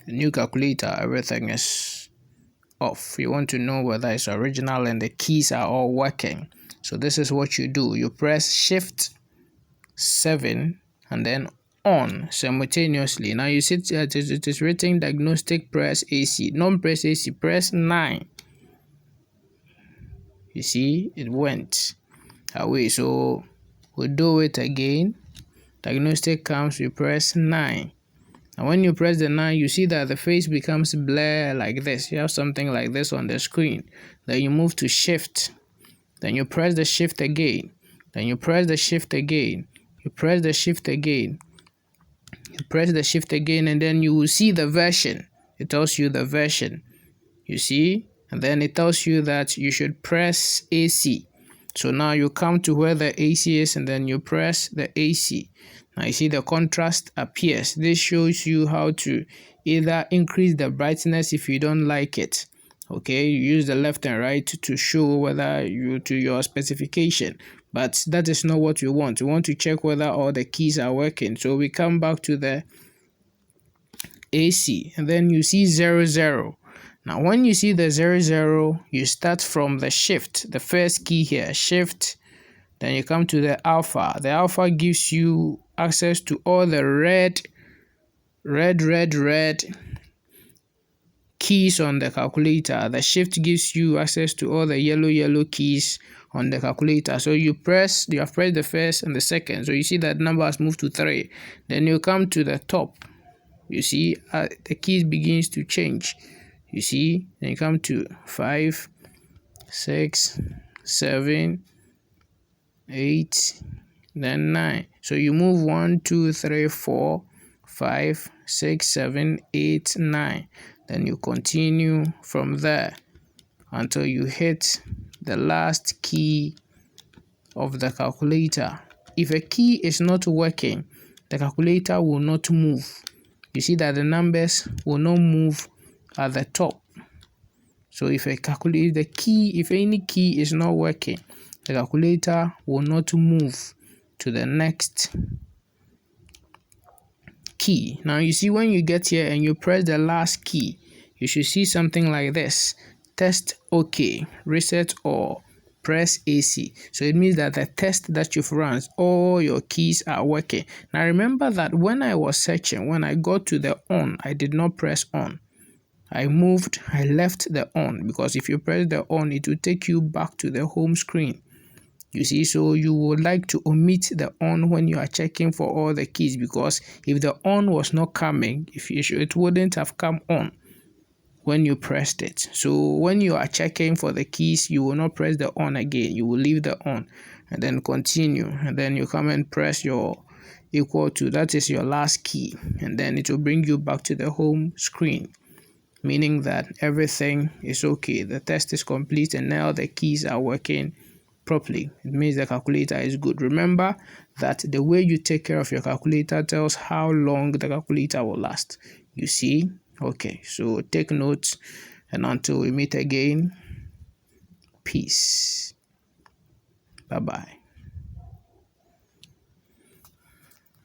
the new calculator, everything is off. You want to know whether it's original and the keys are all working. So this is what you do. You press Shift 7 and then on simultaneously. Now you see it is written diagnostic, press AC. Non press AC, press 9. You see it went away. So we'll do it again. Diagnostic comes, we press 9. And when you press the 9, you see that the face becomes blur like this. You have something like this on the screen. Then you move to Shift. Then you press the Shift again. Then you press the Shift again. You press the Shift again. You press the Shift again, and then you will see the version. It tells you the version. You see? And then it tells you that you should press AC. So now you come to where the AC is, and then you press the AC. Now you see the contrast appears. This shows you how to either increase the brightness if you don't like it. Okay, you use the left and right to show whether you to your specification, but that is not what we want. We want to check whether all the keys are working. So we come back to the AC, and then you see 00. Now when you see the 00, you start from the Shift, the first key here, Shift. Then you come to the alpha. The alpha gives you access to all the red keys on the calculator. The Shift gives you access to all the yellow keys on the calculator. So you have pressed the first and the second. So you see that number has moved to 3. Then you come to the top. You see the keys begins to change. You see, then you come to 5, 6, 7, 8, then 9. So you move 1, 2, 3, 4, 5, 6, 7, 8, 9. Then you continue from there until you hit the last key of the calculator. If a key is not working, the calculator will not move. You see that the numbers will not move at the top. So if any key is not working, the calculator will not move to the next key. Now you see when you get here and you press the last key, you should see something like this: test OK, reset, or press AC. So it means that the test that you've run, all your keys are working. Now remember that when I was searching, when I got to the on, I did not press on. I left the on, because if you press the on, it will take you back to the home screen. You see, so you would like to omit the on when you are checking for all the keys, because if the on was not coming, it wouldn't have come on when you pressed it. So when you are checking for the keys, you will not press the on again. You will leave the on and then continue, and then you come and press your equal to, that is your last key, and then it will bring you back to the home screen, meaning that everything is okay. The test is complete and now the keys are working properly. It means the calculator is good. Remember that the way you take care of your calculator tells how long the calculator will last. You see? Okay, so take notes, and until we meet again, peace. Bye-bye.